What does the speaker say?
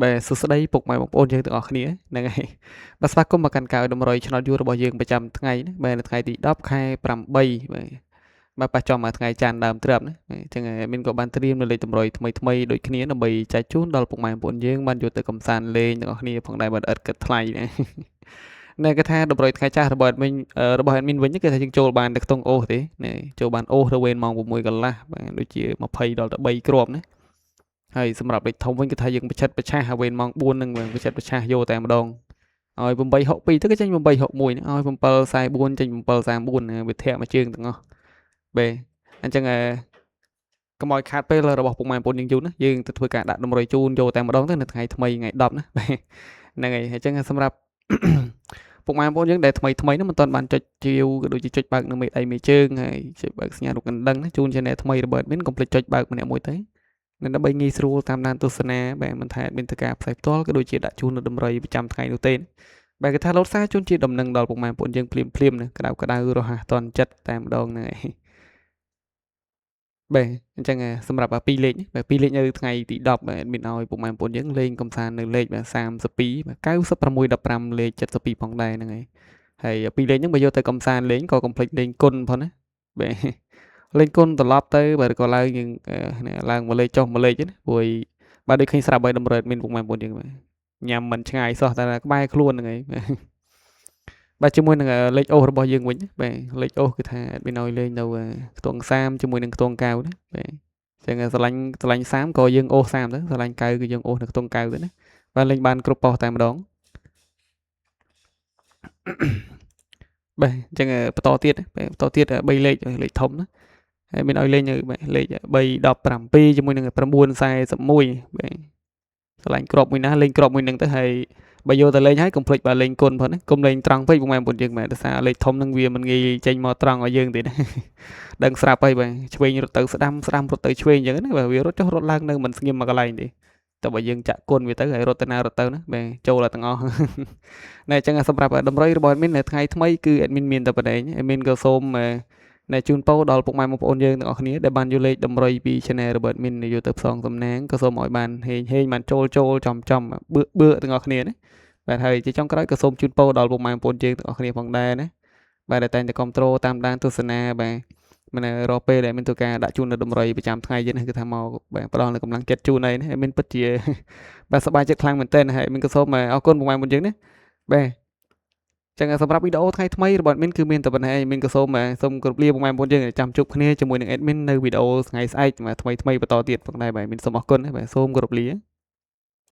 Bè số đây phục mày một ôn chơi từ ở khía này ngày bác bác có mà cần cào đồng rồi cho nó vui rồi bỏ dương 100 ថ្ងៃbè làថ្ងៃទី10 ខែ8បាទប៉ះចំមួយថ្ងៃច័ន្ទដើមត្រឹមណាអញ្ចឹងមានក៏បានត្រៀមនៅលេខតម្រុយថ្មីថ្មីដូចគ្នាដើម្បីចែកជូនដល់ពុកម៉ែបងប្អូនយើងបានយកទៅកំសាន្តលេងទាំងអស់គ្នាផងដែរបើឥតគិតថ្លៃណាណែគេថាតម្រុយថ្ងៃចាស់របស់អេដមីនរបស់អេដមីនវិញគេថាយើងចូលបានទៅក្នុងអូសទេណែចូលបានអូសទៅវេនម៉ោង6កន្លះបាទដូចជា20ដល់ទៅ3គ្រាប់ណាហើយសម្រាប់លេខធំវិញគេថាយើងបិចិតបច្ឆាសវេនម៉ោង4ហ្នឹងបិចិតបច្ឆាសយកតែម្ដងឲ្យ8:62ទៅគេចេញ8:61ឲ្យ7:44ចេញ7:34វាធាក់មួយជើងទាំងអស់បែអញ្ចឹងកុំឲ្យខាតពេលរបស់ពុកម៉ែបងប្អូនយើងយូរណាយើងទៅធ្វើការដាក់តម្រុយជូនយកតែម្ដងទៅនៅថ្ងៃថ្មីថ្ងៃ10ណាបែហ្នឹងហើយអញ្ចឹងសម្រាប់ពុកម៉ែបងប្អូនយើងដែលថ្មីថ្មីហ្នឹងមិនទាន់បានចុចជាវក៏ដូចជាចុចបើកនៅមេដៃមេជើងហើយចុចបើកសញ្ញារូបកណ្ដឹងណាជូនជាអ្នកថ្មីរបស់មានកុំភ្លេចចុចបើកម្នាក់មួយទៅដើម្បីងាយស្រួលតាមដានទស្សនាបែមិនថាមានទៅការផ្សាយផ្ទាល់ក៏ដូចជាដាក់ជូននៅតម្រុយប្រចាំថ្ងៃនោះទេបែគេថាលោតសារជូនជាដំណឹងដល់ពុកម៉ែបងប្អូនយើងភ្លាមៗណាក្តៅក្តៅរហ័សតន់ចិត្តតែម្ដងហ្នឹងឯងបែអញ្ចឹងសម្រាប់2លេខបែ2លេខនៅថ្ងៃទី10បាទមានឲ្យពុកម៉ែបងប្អូនយើងលេងកំសាន្តនៅលេខ32បាទ9615លេខ72ផងដែរហ្នឹងឯងហើយ2លេខហ្នឹងបើយកទៅកំសាន្តលេងក៏កុំភ្លេចលេងគុណផងណាបែលេងគុណត្រឡប់ទៅបើក៏ឡើងយើងឡើងមួយលេខចុះមួយលេខណាព្រោះបើដូចឃើញស្រាប់ឲ្យតម្រើតមានពុកម៉ែបងប្អូនយើងញ៉ាំមិនឆ្ងាយសោះតែក្បែរខ្លួនហ្នឹងឯងបាទជាមួយនឹងលេខអូសរបស់យើងវិញបាទលេខអូសគឺថាមានឲ្យលេងនៅខ្ទង់30ជាមួយនឹងខ្ទង់កៅណាបាទអញ្ចឹងស្រឡាញ់30ក៏យើងអូស30ទៅស្រឡាញ់កៅគឺយើងអូសនៅខ្ទង់កៅទៅណាបាទលេងបានគ្រប់ប៉ុសតែម្ដងបាទអញ្ចឹងបន្តទៀត3លេខលេខធំណាហើយមានឲ្យលេងលេខ317ជាមួយនឹង941បាទស្រឡាញ់ក្របមួយណាលេងក្របមួយនឹងទៅហើយបើយកទៅលេងហើយកុំភ្លេចបើលេងគុណផងណាកុំលេងត្រង់ពេកពុកម៉ែបងប្អូនយើងបាទដោយសារលេខធំនឹងវាមិនងាយចេញមកត្រង់ឲ្យយើងទេណាដឹងស្រាប់ហើយបាទឆ្វេងរត់ទៅស្ដាំរត់ទៅឆ្វេងអញ្ចឹងណាបាទវារត់ចុះរត់ឡើងនៅមិនស្ងៀមមកកន្លែងទេតែបើយើងចាក់គុណវាទៅហើយរត់ទៅណារត់ទៅណាបាទចូលទាំងអស់ណែអញ្ចឹងសម្រាប់តម្រុយរបស់អេដមីននៅថ្ងៃថ្មីគឺអេដមីនមានតែប៉ុណ្ណេះអេដមីនក៏សូមណែជូនពរដល់ពុកម៉ែបងប្អូនយើងទាំងអស់គ្នាដែលបានយកលេខតម្រុយពី Channel របស់ admin យកទៅផ្សងសំណាងក៏សូមឲ្យបានហេងបានចូលចំបឿទាំងអស់គ្នាណាបាទហើយជាចុងក្រោយក៏សូមជូនពរដល់ពុកម៉ែបងប្អូនយើងទាំងអស់គ្នាផងដែរណាបាទដែលតែងតែគ្រប់គ្រងតាមដានទស្សនាបាទមិនរកពេលដែលមានទៅការដាក់ជូននៅតម្រុយប្រចាំថ្ងៃយើងគឺថាមកបាទផ្ដល់នៅកម្លាំងចិត្តជូនឯនេះមានពិតជាបាទសប្បាយចិត្តខ្លាំងមែនទែនហើយមានក៏សូមអរគុណពុកម៉ែបងប្អូនយើងណាបាទចឹងសម្រាប់វីដេអូថ្ងៃថ្មីរបស់ admin គឺមានតែប៉ុណ្ណេះឯងមានក៏សូមគោរពលាពុកម៉ែបងប្អូនយើងចាំជួបគ្នាជាមួយនឹង admin នៅវីដេអូថ្ងៃស្អែកថ្មីបន្តទៀតផងដែរបាទមានសូមអរគុណបាទសូមគោរពលា